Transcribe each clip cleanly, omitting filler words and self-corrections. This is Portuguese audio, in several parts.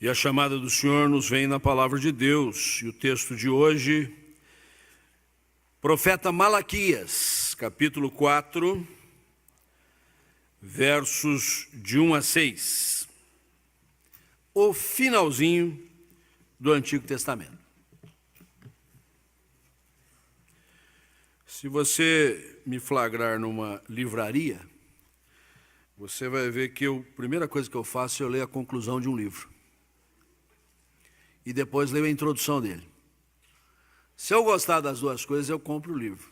E a chamada do Senhor nos vem na palavra de Deus. E o texto de hoje, profeta Malaquias, capítulo 4, versos de 1 a 6. O finalzinho do Antigo Testamento. Se você me flagrar numa livraria, você vai ver que a primeira coisa que eu faço é eu ler a conclusão de um livro. E depois leio a introdução dele. Se eu gostar das duas coisas, eu compro o livro.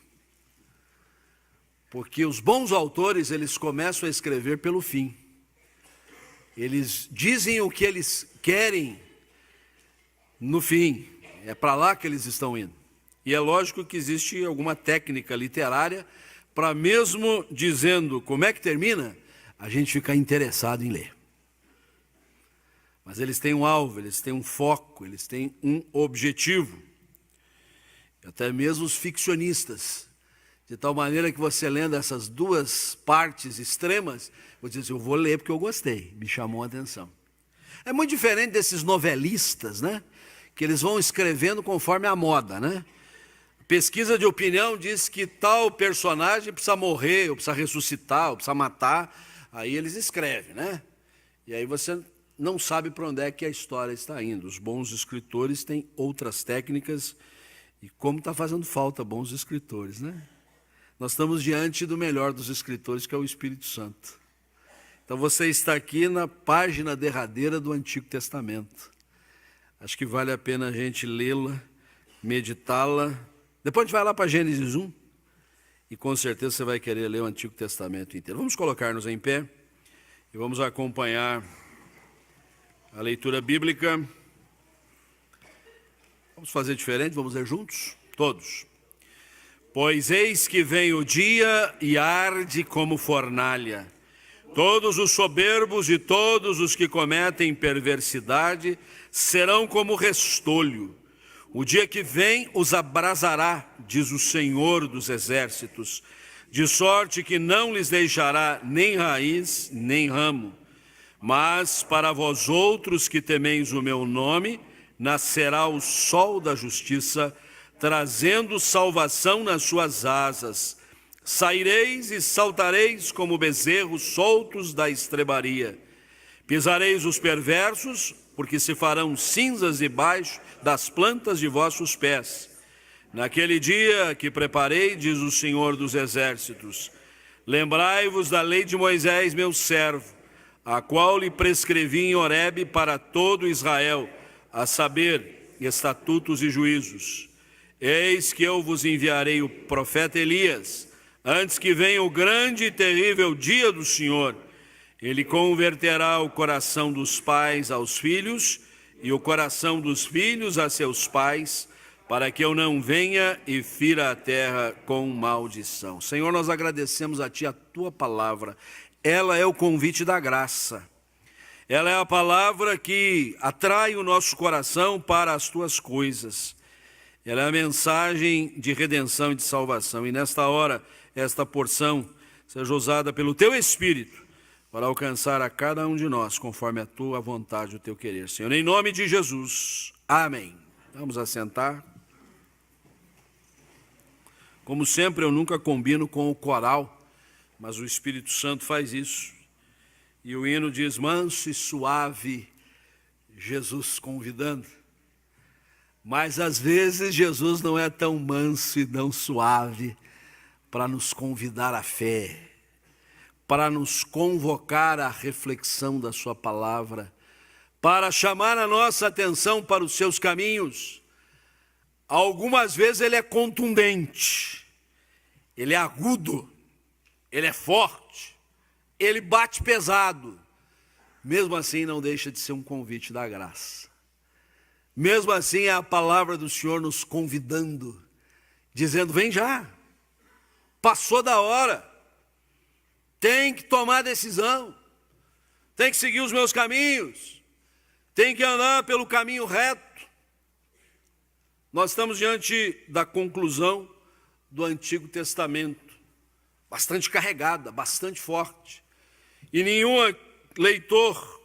Porque os bons autores, eles começam a escrever pelo fim. Eles dizem o que eles querem no fim. É para lá que eles estão indo. E é lógico que existe alguma técnica literária para, mesmo dizendo como é que termina, a gente ficar interessado em ler. Mas eles têm um alvo, eles têm um foco, eles têm um objetivo. Até mesmo os ficcionistas. De tal maneira que você lendo essas duas partes extremas, você diz assim, eu vou ler porque eu gostei, me chamou a atenção. É muito diferente desses novelistas, né? Que eles vão escrevendo conforme a moda, né? Pesquisa de opinião diz que tal personagem precisa morrer, ou precisa ressuscitar, ou precisa matar. Aí eles escrevem, né? E aí você não sabe para onde é que a história está indo. Os bons escritores têm outras técnicas, e como está fazendo falta bons escritores, né? Nós estamos diante do melhor dos escritores, que é o Espírito Santo. Então você está aqui na página derradeira do Antigo Testamento. Acho que vale a pena a gente lê-la, meditá-la. Depois a gente vai lá para Gênesis 1, e com certeza você vai querer ler o Antigo Testamento inteiro. Vamos colocar-nos em pé e vamos acompanhar a leitura bíblica. Vamos fazer diferente, vamos ler juntos? Todos. Pois eis que vem o dia e arde como fornalha. Todos os soberbos e todos os que cometem perversidade serão como restolho. O dia que vem os abrasará, diz o Senhor dos Exércitos, de sorte que não lhes deixará nem raiz, nem ramo. Mas para vós outros que temeis o meu nome, nascerá o sol da justiça, trazendo salvação nas suas asas. Saireis e saltareis como bezerros soltos da estrebaria. Pisareis os perversos, porque se farão cinzas debaixo das plantas de vossos pés. Naquele dia que preparei, diz o Senhor dos Exércitos, lembrai-vos da lei de Moisés, meu servo, a qual lhe prescrevi em Horebe para todo Israel, a saber, estatutos e juízos. Eis que eu vos enviarei o profeta Elias, antes que venha o grande e terrível dia do Senhor. Ele converterá o coração dos pais aos filhos e o coração dos filhos a seus pais, para que eu não venha e fira a terra com maldição. Senhor, nós agradecemos a Ti a Tua palavra. Ela é o convite da graça. Ela é a palavra que atrai o nosso coração para as Tuas coisas. Ela é a mensagem de redenção e de salvação. E nesta hora, esta porção seja usada pelo Teu Espírito para alcançar a cada um de nós, conforme a Tua vontade e o Teu querer. Senhor, em nome de Jesus. Amém. Vamos assentar. Como sempre, eu nunca combino com o coral, mas o Espírito Santo faz isso. E o hino diz, manso e suave, Jesus convidando. Mas às vezes Jesus não é tão manso e tão suave para nos convidar à fé, para nos convocar à reflexão da sua palavra, para chamar a nossa atenção para os seus caminhos. Algumas vezes ele é contundente, ele é agudo, ele é forte, ele bate pesado. Mesmo assim não deixa de ser um convite da graça. Mesmo assim é a palavra do Senhor nos convidando, dizendo, vem já, passou da hora, tem que tomar decisão, tem que seguir os meus caminhos, tem que andar pelo caminho reto. Nós estamos diante da conclusão do Antigo Testamento, bastante carregada, bastante forte. E nenhum leitor,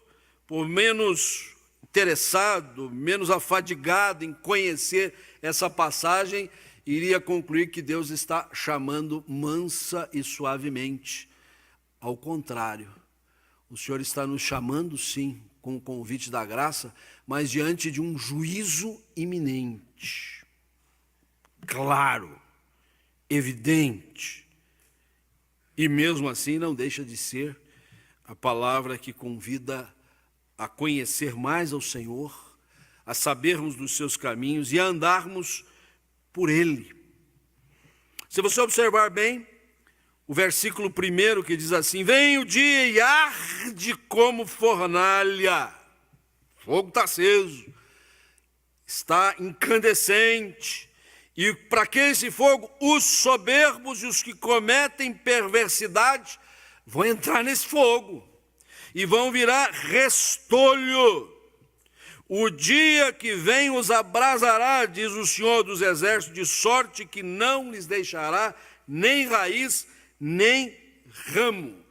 por menos interessado, menos afadigado em conhecer essa passagem, iria concluir que Deus está chamando mansa e suavemente. Ao contrário, o Senhor está nos chamando, sim, com o convite da graça, mas diante de um juízo iminente. Claro, evidente. E mesmo assim não deixa de ser a palavra que convida a conhecer mais ao Senhor, a sabermos dos seus caminhos e a andarmos por Ele. Se você observar bem, o versículo 1 que diz assim: vem o dia e arde como fornalha. O fogo está aceso, está incandescente. E para que esse fogo? Os soberbos e os que cometem perversidade vão entrar nesse fogo e vão virar restolho. O dia que vem os abrasará, diz o Senhor dos Exércitos, de sorte que não lhes deixará nem raiz, nem ramo.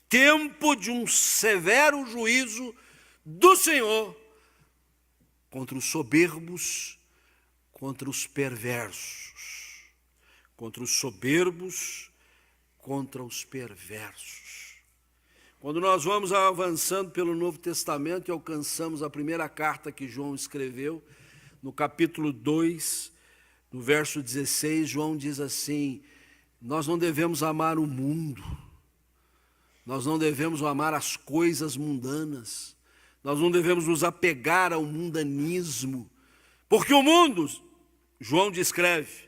Tempo de um severo juízo do Senhor contra os soberbos, contra os perversos. Contra os soberbos, contra os perversos. Quando nós vamos avançando pelo Novo Testamento e alcançamos a primeira carta que João escreveu, no capítulo 2, no verso 16, João diz assim: nós não devemos amar o mundo, nós não devemos amar as coisas mundanas, nós não devemos nos apegar ao mundanismo, porque o mundo, João descreve,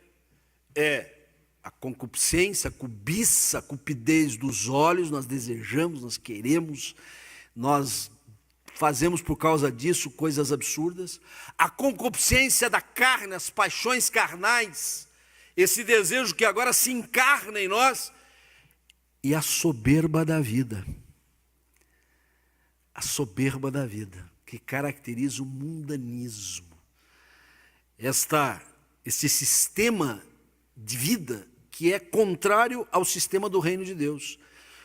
é a concupiscência, a cobiça, a cupidez dos olhos, nós desejamos, nós queremos, nós fazemos por causa disso coisas absurdas. A concupiscência da carne, as paixões carnais, esse desejo que agora se encarna em nós, e a soberba da vida. A soberba da vida, que caracteriza o mundanismo. Esse sistema de vida que é contrário ao sistema do reino de Deus,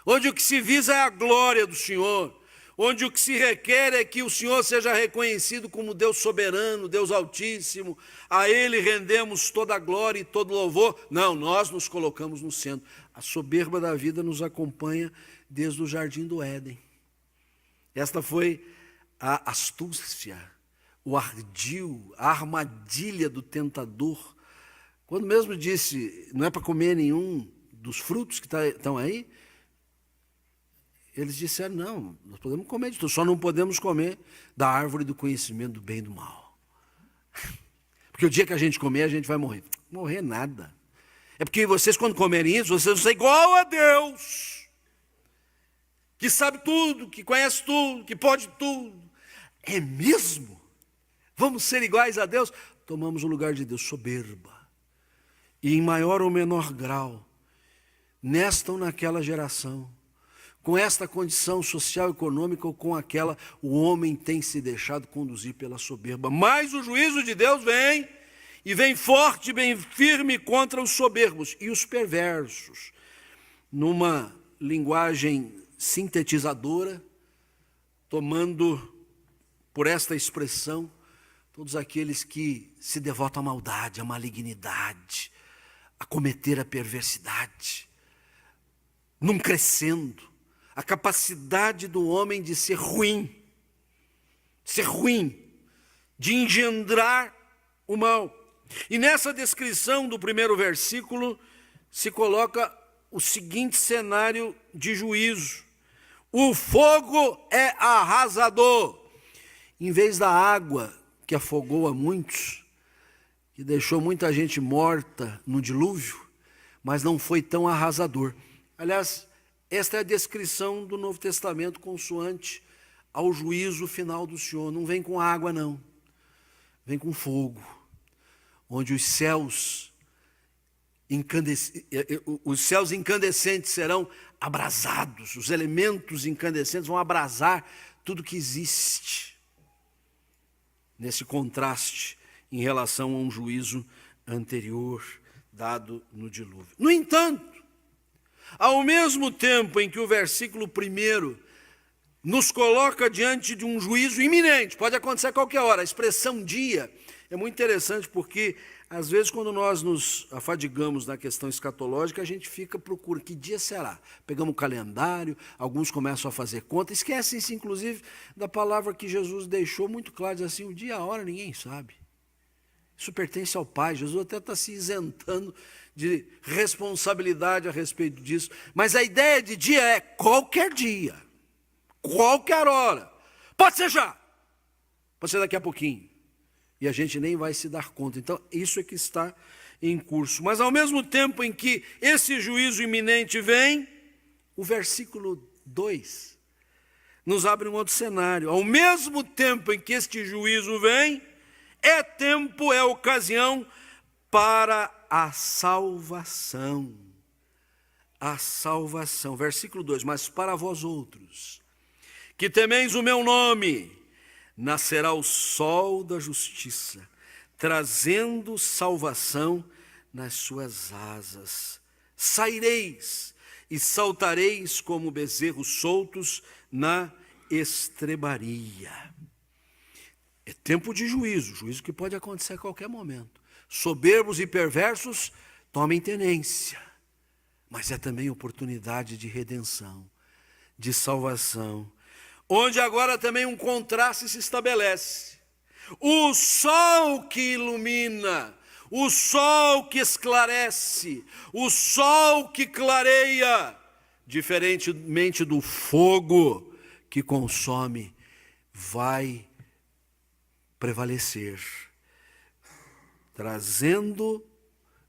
onde o que se visa é a glória do Senhor, onde o que se requer é que o Senhor seja reconhecido como Deus soberano, Deus altíssimo, a Ele rendemos toda a glória e todo louvor. Não, nós nos colocamos no centro. A soberba da vida nos acompanha desde o jardim do Éden. Esta foi a astúcia, o ardil, a armadilha do tentador, quando mesmo disse, não é para comer nenhum dos frutos que estão aí, eles disseram, não, nós podemos comer de tudo, só não podemos comer da árvore do conhecimento do bem e do mal. Porque o dia que a gente comer, a gente vai morrer. Morrer nada. É porque vocês, quando comerem isso, vocês vão ser igual a Deus, que sabe tudo, que conhece tudo, que pode tudo. É mesmo? Vamos ser iguais a Deus? Tomamos o lugar de Deus, soberba. E em maior ou menor grau, nesta ou naquela geração, com esta condição social, econômica ou com aquela, o homem tem se deixado conduzir pela soberba. Mas o juízo de Deus vem, e vem forte, bem firme contra os soberbos e os perversos. Numa linguagem sintetizadora, tomando por esta expressão, todos aqueles que se devotam à maldade, à malignidade, a cometer a perversidade, num crescendo, a capacidade do homem de ser ruim, de engendrar o mal. E nessa descrição do primeiro versículo se coloca o seguinte cenário de juízo: o fogo é arrasador. Em vez da água que afogou a muitos, que deixou muita gente morta no dilúvio, mas não foi tão arrasador. Aliás, esta é a descrição do Novo Testamento consoante ao juízo final do Senhor. Não vem com água, não. Vem com fogo, onde os céus incandescentes serão abrasados, os elementos incandescentes vão abrasar tudo que existe. Nesse contraste em relação a um juízo anterior dado no dilúvio. No entanto, ao mesmo tempo em que o versículo 1 nos coloca diante de um juízo iminente, pode acontecer a qualquer hora. A expressão dia é muito interessante porque, às vezes, quando nós nos afadigamos na questão escatológica, a gente fica procurando, que dia será? Pegamos o calendário, alguns começam a fazer conta, esquecem-se, inclusive, da palavra que Jesus deixou muito clara, diz assim, o dia e a hora ninguém sabe. Isso pertence ao Pai. Jesus até está se isentando de responsabilidade a respeito disso. Mas a ideia de dia é qualquer dia, qualquer hora. Pode ser já, pode ser daqui a pouquinho. E a gente nem vai se dar conta. Então, isso é que está em curso. Mas, ao mesmo tempo em que esse juízo iminente vem, o versículo 2 nos abre um outro cenário. Ao mesmo tempo em que este juízo vem, é tempo, é ocasião para a salvação. A salvação. Versículo 2, mas para vós outros, que temeis o meu nome, nascerá o sol da justiça, trazendo salvação nas suas asas. Saireis e saltareis como bezerros soltos na estrebaria. É tempo de juízo, juízo que pode acontecer a qualquer momento. Soberbos e perversos tomem tenência, mas é também oportunidade de redenção, de salvação, onde agora também um contraste se estabelece. O sol que ilumina, o sol que esclarece, o sol que clareia, diferentemente do fogo que consome, vai prevalecer, trazendo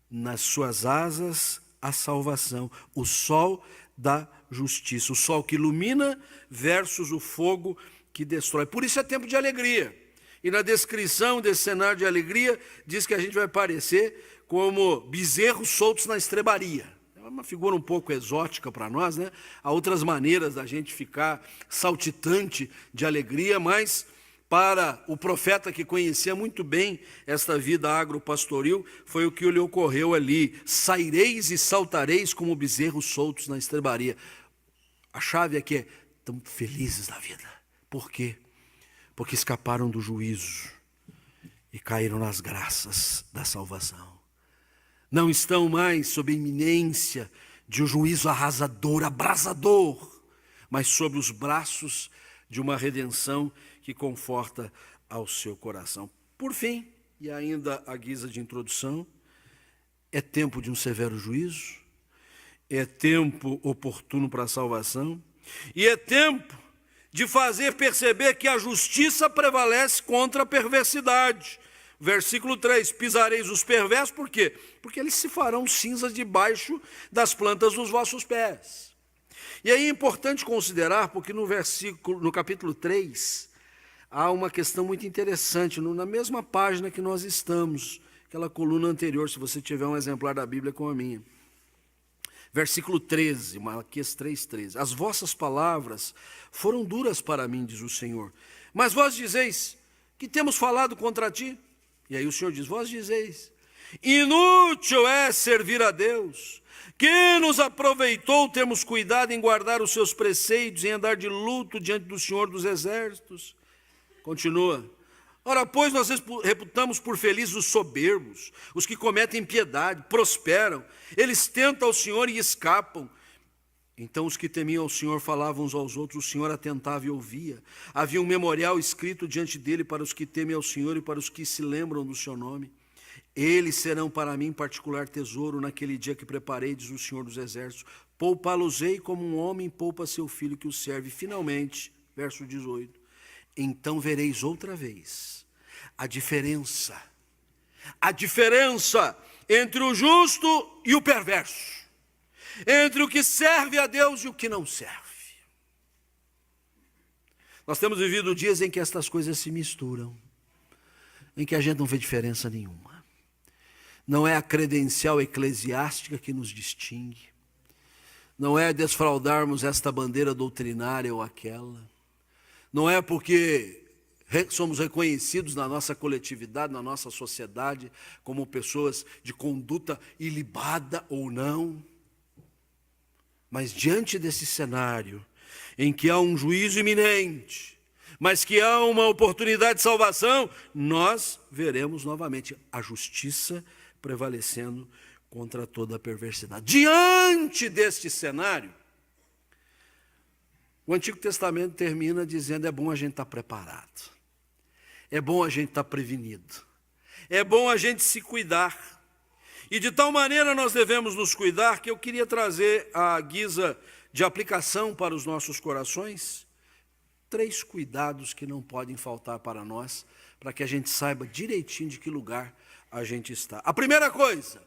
nas suas asas a salvação, o sol da justiça, o sol que ilumina versus o fogo que destrói. Por isso é tempo de alegria. E na descrição desse cenário de alegria, diz que a gente vai parecer como bezerros soltos na estrebaria. É uma figura um pouco exótica para nós, né? Há outras maneiras da gente ficar saltitante de alegria, mas para o profeta que conhecia muito bem esta vida agropastoril, foi o que lhe ocorreu ali. Saireis e saltareis como bezerros soltos na estrebaria. A chave aqui é, estão felizes na vida. Por quê? Porque escaparam do juízo e caíram nas graças da salvação. Não estão mais sob a iminência de um juízo arrasador, abrasador, mas sob os braços de uma redenção que conforta ao seu coração. Por fim, e ainda à guisa de introdução, é tempo de um severo juízo, é tempo oportuno para a salvação, e é tempo de fazer perceber que a justiça prevalece contra a perversidade. Versículo 3, pisareis os perversos, por quê? Porque eles se farão cinzas debaixo das plantas dos vossos pés. E aí é importante considerar, porque no capítulo 3, há uma questão muito interessante, na mesma página que nós estamos, aquela coluna anterior, se você tiver um exemplar da Bíblia com a minha. Versículo 13, Malaquias 3:13. As vossas palavras foram duras para mim, diz o Senhor, mas vós dizeis que temos falado contra ti. E aí o Senhor diz, vós dizeis, inútil é servir a Deus, que nos aproveitou termos cuidado em guardar os seus preceitos, em andar de luto diante do Senhor dos Exércitos. Continua. Ora, pois, nós reputamos por felizes os soberbos, os que cometem impiedade, prosperam, eles tentam ao Senhor e escapam. Então os que temiam ao Senhor falavam uns aos outros, o Senhor atentava e ouvia. Havia um memorial escrito diante dele para os que temem ao Senhor e para os que se lembram do seu nome. Eles serão para mim particular tesouro naquele dia que preparei, diz o Senhor dos Exércitos. Poupá-los-ei como um homem poupa seu filho que o serve. Finalmente, verso 18. Então vereis outra vez a diferença entre o justo e o perverso, entre o que serve a Deus e o que não serve. Nós temos vivido dias em que estas coisas se misturam, em que a gente não vê diferença nenhuma. Não é a credencial eclesiástica que nos distingue, não é desfraldarmos esta bandeira doutrinária ou aquela, não é porque somos reconhecidos na nossa coletividade, na nossa sociedade, como pessoas de conduta ilibada ou não. Mas diante desse cenário, em que há um juízo iminente, mas que há uma oportunidade de salvação, nós veremos novamente a justiça prevalecendo contra toda a perversidade. Diante deste cenário, o Antigo Testamento termina dizendo: é bom a gente estar preparado, é bom a gente estar prevenido, é bom a gente se cuidar. E de tal maneira nós devemos nos cuidar que eu queria trazer à guisa de aplicação para os nossos corações 3 cuidados que não podem faltar para nós, para que a gente saiba direitinho de que lugar a gente está. A primeira coisa,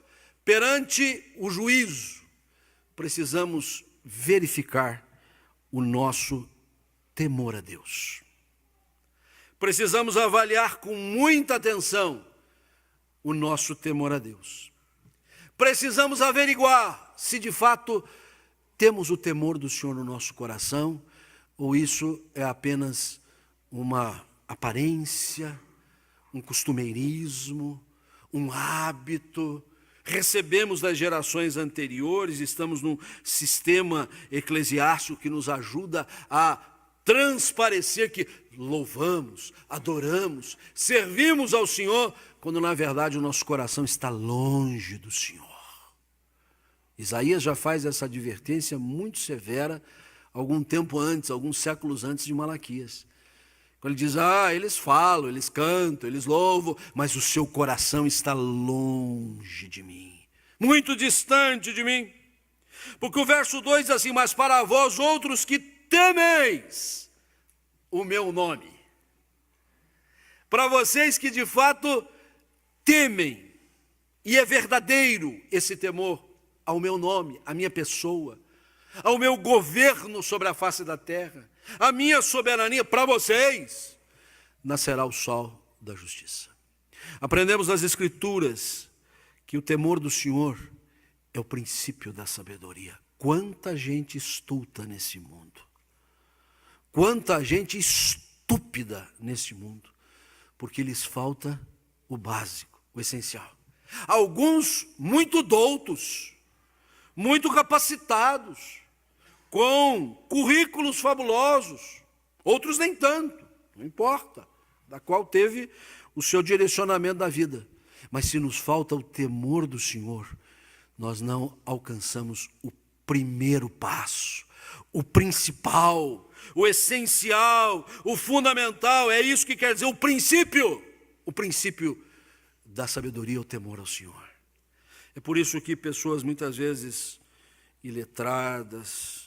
perante o juízo, precisamos verificar o nosso temor a Deus. Precisamos avaliar com muita atenção o nosso temor a Deus. Precisamos averiguar se de fato temos o temor do Senhor no nosso coração, ou isso é apenas uma aparência, um costumeirismo, um hábito. Recebemos das gerações anteriores, estamos num sistema eclesiástico que nos ajuda a transparecer que louvamos, adoramos, servimos ao Senhor, quando na verdade o nosso coração está longe do Senhor. Isaías já faz essa advertência muito severa algum tempo antes, alguns séculos antes de Malaquias. Quando ele diz: eles falam, eles cantam, eles louvam, mas o seu coração está longe de mim, muito distante de mim. Porque o verso 2 diz assim: mas para vós outros que temeis o meu nome. Para vocês que de fato temem, e é verdadeiro esse temor ao meu nome, à minha pessoa, ao meu governo sobre a face da terra, a minha soberania, para vocês nascerá o sol da justiça. Aprendemos nas Escrituras que o temor do Senhor é o princípio da sabedoria. Quanta gente estulta nesse mundo, quanta gente estúpida nesse mundo, porque lhes falta o básico, o essencial. Alguns muito doutos, muito capacitados, com currículos fabulosos, outros nem tanto, não importa, da qual teve o seu direcionamento da vida. Mas se nos falta o temor do Senhor, nós não alcançamos o primeiro passo, o principal, o essencial, o fundamental. É isso que quer dizer o princípio da sabedoria, o temor ao Senhor. É por isso que pessoas muitas vezes iletradas,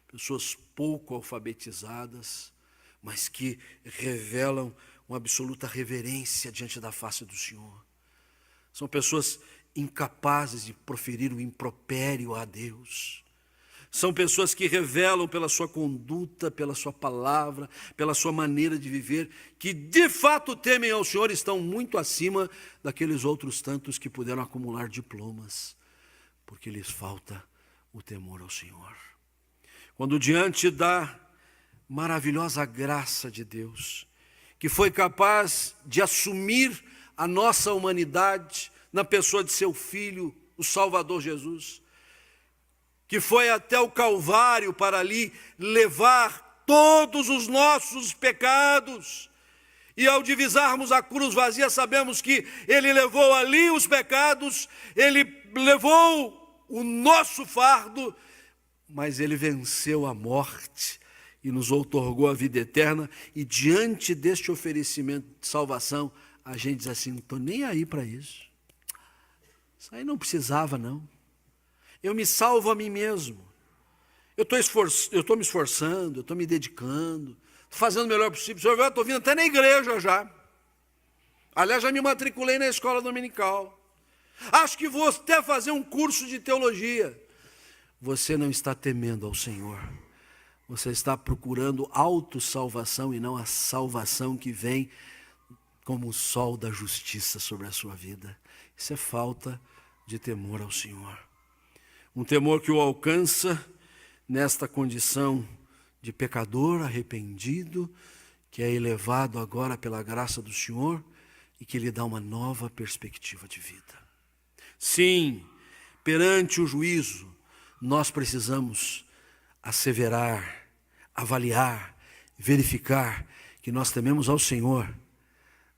pessoas pouco alfabetizadas, mas que revelam uma absoluta reverência diante da face do Senhor. São pessoas incapazes de proferir o impropério a Deus. São pessoas que revelam pela sua conduta, pela sua palavra, pela sua maneira de viver, que de fato temem ao Senhor, estão muito acima daqueles outros tantos que puderam acumular diplomas, porque lhes falta o temor ao Senhor. Quando diante da maravilhosa graça de Deus, que foi capaz de assumir a nossa humanidade na pessoa de seu Filho, o Salvador Jesus, que foi até o Calvário para ali levar todos os nossos pecados, e ao divisarmos a cruz vazia, sabemos que Ele levou ali os pecados, Ele levou o nosso fardo, mas Ele venceu a morte e nos outorgou a vida eterna. E diante deste oferecimento de salvação, a gente diz assim: não estou nem aí para isso. Isso aí não precisava, não. Eu me salvo a mim mesmo. Eu estou me esforçando, eu estou me dedicando, estou fazendo o melhor possível. Senhor, eu estou vindo até na igreja já. Aliás, já me matriculei na escola dominical. Acho que vou até fazer um curso de teologia. Você não está temendo ao Senhor. Você está procurando autossalvação e não a salvação que vem como o sol da justiça sobre a sua vida. Isso é falta de temor ao Senhor. Um temor que o alcança nesta condição de pecador arrependido, que é elevado agora pela graça do Senhor e que lhe dá uma nova perspectiva de vida. Sim, perante o juízo, nós precisamos asseverar avaliar, verificar que nós tememos ao Senhor,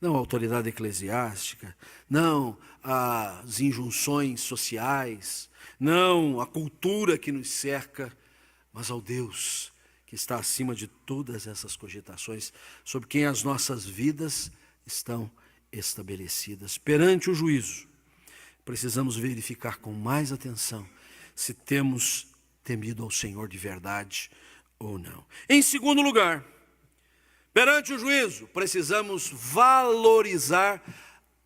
não a autoridade eclesiástica, não as injunções sociais, não a cultura que nos cerca, mas ao Deus que está acima de todas essas cogitações, sobre quem as nossas vidas estão estabelecidas. Perante o juízo, precisamos verificar com mais atenção se temos temido ao Senhor de verdade ou não. Em segundo lugar, perante o juízo, precisamos valorizar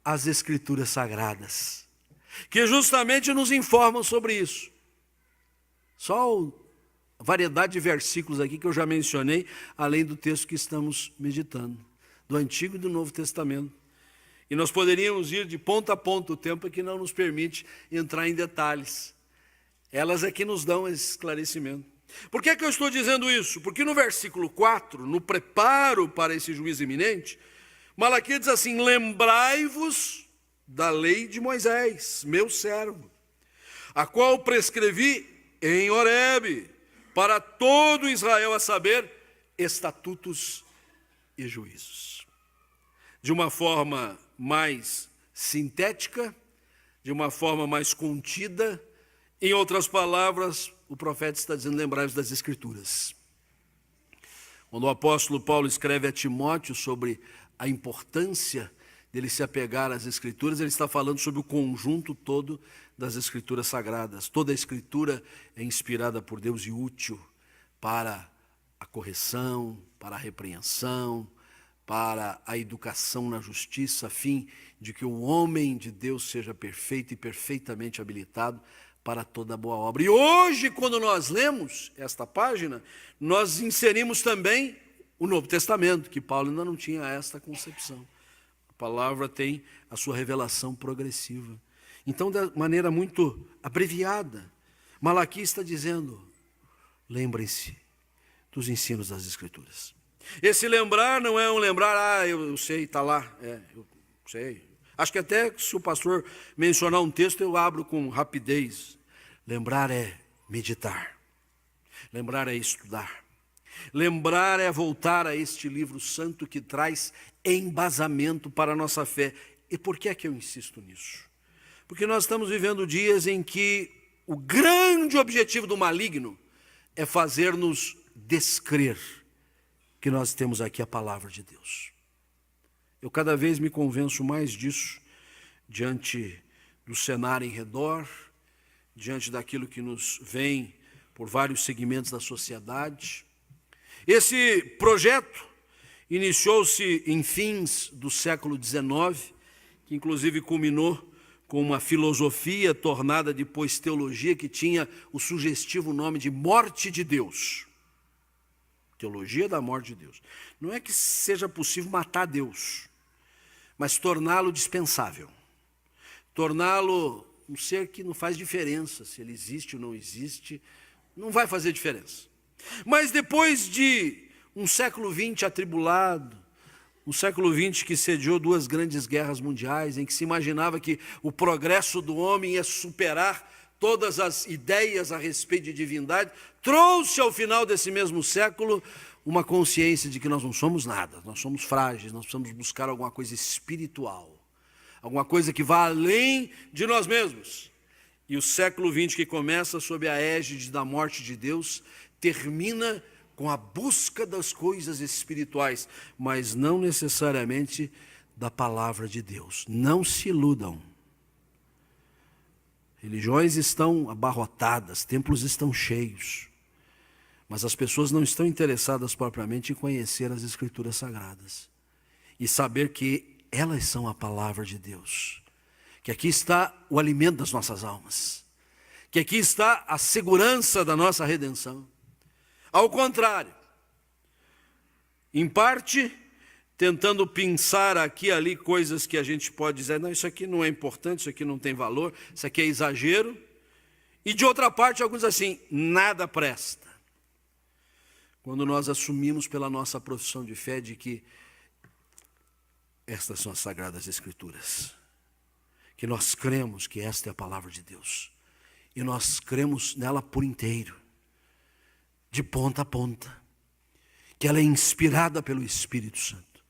as Escrituras Sagradas, que justamente nos informam sobre isso. Só a variedade de versículos aqui que eu já mencionei, além do texto que estamos meditando, do Antigo e do Novo Testamento. E nós poderíamos ir de ponta a ponta, o tempo é que não nos permite entrar em detalhes. Elas é que nos dão esse esclarecimento. Por que é que eu estou dizendo isso? Porque no versículo 4, no preparo para esse juízo iminente, Malaquias diz assim: lembrai-vos da lei de Moisés, meu servo, a qual prescrevi em Horebe, para todo Israel, a saber, estatutos e juízos. De uma forma mais sintética, de uma forma mais contida, em outras palavras, o profeta está dizendo: lembrai-vos das Escrituras. Quando o apóstolo Paulo escreve a Timóteo sobre a importância dele se apegar às Escrituras, ele está falando sobre o conjunto todo das Escrituras Sagradas. Toda a Escritura é inspirada por Deus e útil para a correção, para a repreensão, para a educação na justiça, a fim de que o homem de Deus seja perfeito e perfeitamente habilitado para toda boa obra. E hoje, quando nós lemos esta página, nós inserimos também o Novo Testamento, que Paulo ainda não tinha esta concepção. A palavra tem a sua revelação progressiva. Então, de maneira muito abreviada, Malaquias está dizendo: lembrem-se dos ensinos das Escrituras. Esse lembrar não é um lembrar, eu sei, está lá, eu sei. Acho que até se o pastor mencionar um texto, eu abro com rapidez. Lembrar é meditar. Lembrar é estudar. Lembrar é voltar a este livro santo que traz embasamento para a nossa fé. E por que é que eu insisto nisso? Porque nós estamos vivendo dias em que o grande objetivo do maligno é fazer-nos descrer que nós temos aqui a palavra de Deus. Eu cada vez me convenço mais disso, diante do cenário em redor, diante daquilo que nos vem por vários segmentos da sociedade. Esse projeto iniciou-se em fins do século XIX, que inclusive culminou com uma filosofia tornada depois teologia, que tinha o sugestivo nome de morte de Deus. Teologia da morte de Deus. Não é que seja possível matar Deus, mas torná-lo dispensável. Torná-lo um ser que não faz diferença, se ele existe ou não existe, não vai fazer diferença. Mas depois de um século XX atribulado, um século XX que sediou duas grandes guerras mundiais, em que se imaginava que o progresso do homem ia superar todas as ideias a respeito de divindade, trouxe ao final desse mesmo século uma consciência de que nós não somos nada, nós somos frágeis, nós precisamos buscar alguma coisa espiritual, alguma coisa que vá além de nós mesmos. E o século XX, que começa sob a égide da morte de Deus, termina com a busca das coisas espirituais, mas não necessariamente da palavra de Deus. Não se iludam. Religiões estão abarrotadas, templos estão cheios, mas as pessoas não estão interessadas propriamente em conhecer as Escrituras Sagradas e saber que elas são a palavra de Deus, que aqui está o alimento das nossas almas, que aqui está a segurança da nossa redenção. Ao contrário, em parte, tentando pensar aqui e ali coisas que a gente pode dizer, não, isso aqui não é importante, isso aqui não tem valor, isso aqui é exagero. E de outra parte, alguns assim, nada presta. Quando nós assumimos pela nossa profissão de fé de que estas são as Sagradas Escrituras, que nós cremos que esta é a palavra de Deus, e nós cremos nela por inteiro, de ponta a ponta. que ela é inspirada pelo Espírito Santo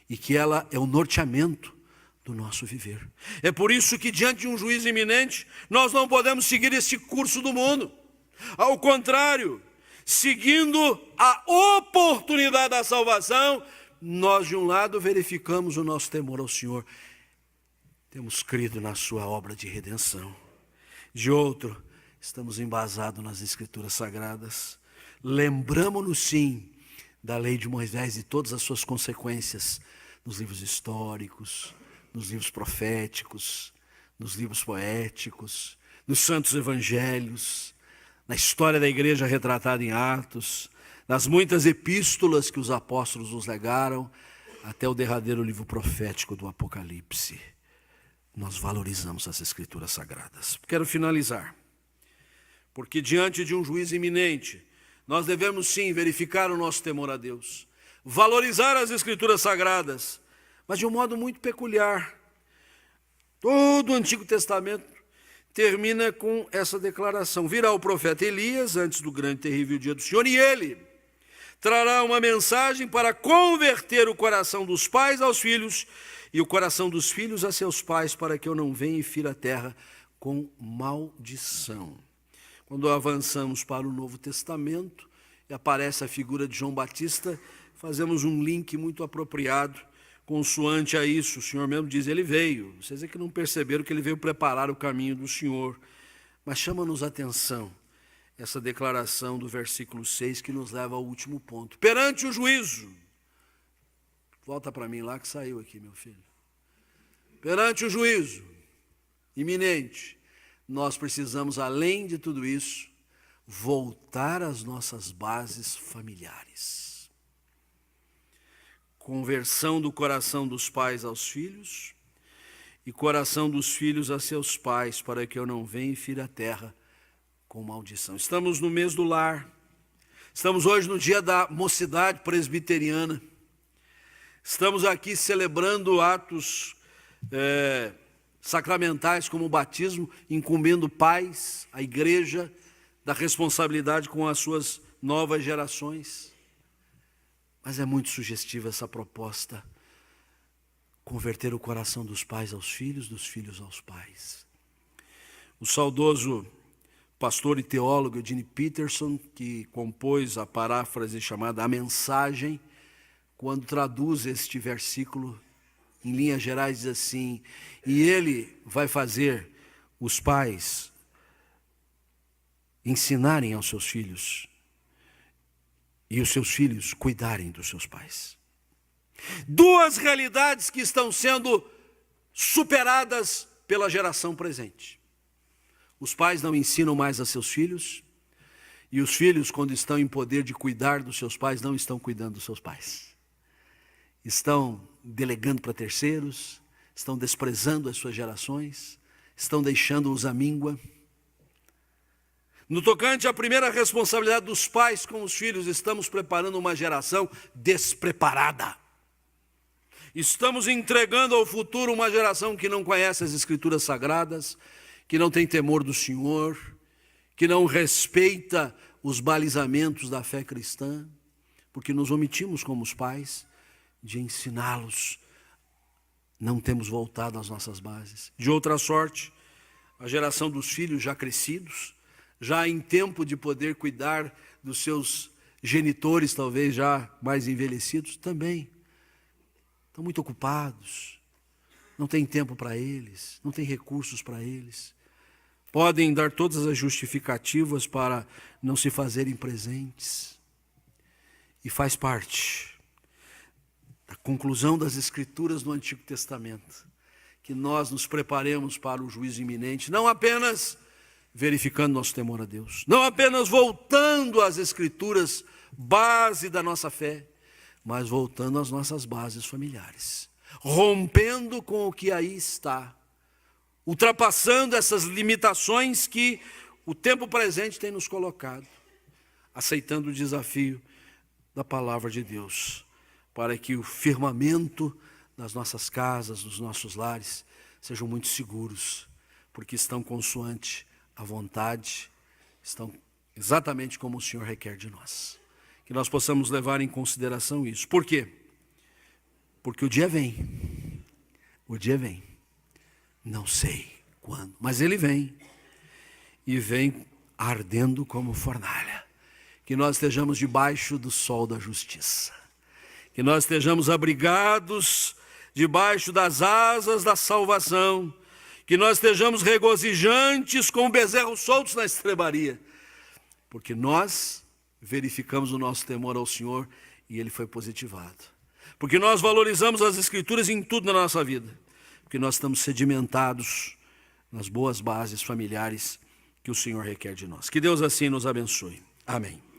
e que ela é o norteamento do nosso viver. É por isso que diante de um juízo iminente, nós não podemos seguir esse curso do mundo. Ao contrário, seguindo a oportunidade da salvação, nós de um lado verificamos o nosso temor ao Senhor. Temos crido na sua obra de redenção. De outro, estamos embasados nas Escrituras Sagradas. Lembramos-nos sim da lei de Moisés e todas as suas consequências nos livros históricos, nos livros proféticos, nos livros poéticos, nos santos evangelhos, na história da igreja retratada em Atos, nas muitas epístolas que os apóstolos nos legaram, até o derradeiro livro profético do Apocalipse. Nós valorizamos as Escrituras Sagradas. Quero finalizar, porque diante de um juízo iminente, nós devemos sim verificar o nosso temor a Deus, valorizar as Escrituras Sagradas, mas de um modo muito peculiar. Todo o Antigo Testamento termina com essa declaração: virá o profeta Elias antes do grande e terrível dia do Senhor, e ele trará uma mensagem para converter o coração dos pais aos filhos e o coração dos filhos a seus pais, para que eu não venha e fira a terra com maldição. Quando avançamos para o Novo Testamento e aparece a figura de João Batista, fazemos um link muito apropriado, consoante a isso. O Senhor mesmo diz, ele veio. Vocês é que não perceberam que ele veio preparar o caminho do Senhor. Mas chama-nos a atenção essa declaração do versículo 6 que nos leva ao último ponto. Perante o juízo. Volta para mim lá que saiu aqui, meu filho. Perante o juízo iminente, nós precisamos, além de tudo isso, voltar às nossas bases familiares. Conversão do coração dos pais aos filhos e coração dos filhos a seus pais, para que eu não venha e fira a terra com maldição. Estamos no mês do lar. Estamos hoje no dia da mocidade presbiteriana. Estamos aqui celebrando atos sacramentais como o batismo, incumbindo pais, a igreja, da responsabilidade com as suas novas gerações. Mas é muito sugestiva essa proposta, converter o coração dos pais aos filhos, dos filhos aos pais. O saudoso pastor e teólogo Eugene Peterson, que compôs a paráfrase chamada A Mensagem, quando traduz este versículo, em linhas gerais diz assim: e ele vai fazer os pais ensinarem aos seus filhos e os seus filhos cuidarem dos seus pais. Duas realidades que estão sendo superadas pela geração presente. Os pais não ensinam mais a seus filhos, e os filhos, quando estão em poder de cuidar dos seus pais, não estão cuidando dos seus pais. Estão delegando para terceiros, estão desprezando as suas gerações, estão deixando-os à míngua. No tocante à primeira responsabilidade dos pais com os filhos, estamos preparando uma geração despreparada. Estamos entregando ao futuro uma geração que não conhece as Escrituras Sagradas, que não tem temor do Senhor, que não respeita os balizamentos da fé cristã, porque nos omitimos como os pais de ensiná-los. Não temos voltado às nossas bases. De outra sorte, a geração dos filhos já crescidos, já em tempo de poder cuidar dos seus genitores, talvez já mais envelhecidos, também estão muito ocupados, não tem tempo para eles, não tem recursos para eles. Podem dar todas as justificativas para não se fazerem presentes. E faz parte da conclusão das Escrituras no Antigo Testamento, que nós nos preparemos para o juízo iminente, não apenas verificando nosso temor a Deus, não apenas voltando às Escrituras, base da nossa fé, mas voltando às nossas bases familiares, rompendo com o que aí está, ultrapassando essas limitações que o tempo presente tem nos colocado, aceitando o desafio da palavra de Deus, para que o firmamento das nossas casas, dos nossos lares, sejam muito seguros, porque estão consoante a vontade, estão exatamente como o Senhor requer de nós. Que que nós possamos levar em consideração isso. Por quê? Porque o dia vem. O dia vem. Não sei quando, mas ele vem. E vem ardendo como fornalha. Que nós estejamos debaixo do sol da justiça. Que nós estejamos abrigados debaixo das asas da salvação. Que nós estejamos regozijantes como bezerros soltos na estrebaria. Porque nós verificamos o nosso temor ao Senhor e ele foi positivado. Porque nós valorizamos as Escrituras em tudo na nossa vida. Porque nós estamos sedimentados nas boas bases familiares que o Senhor requer de nós. Que Deus assim nos abençoe. Amém.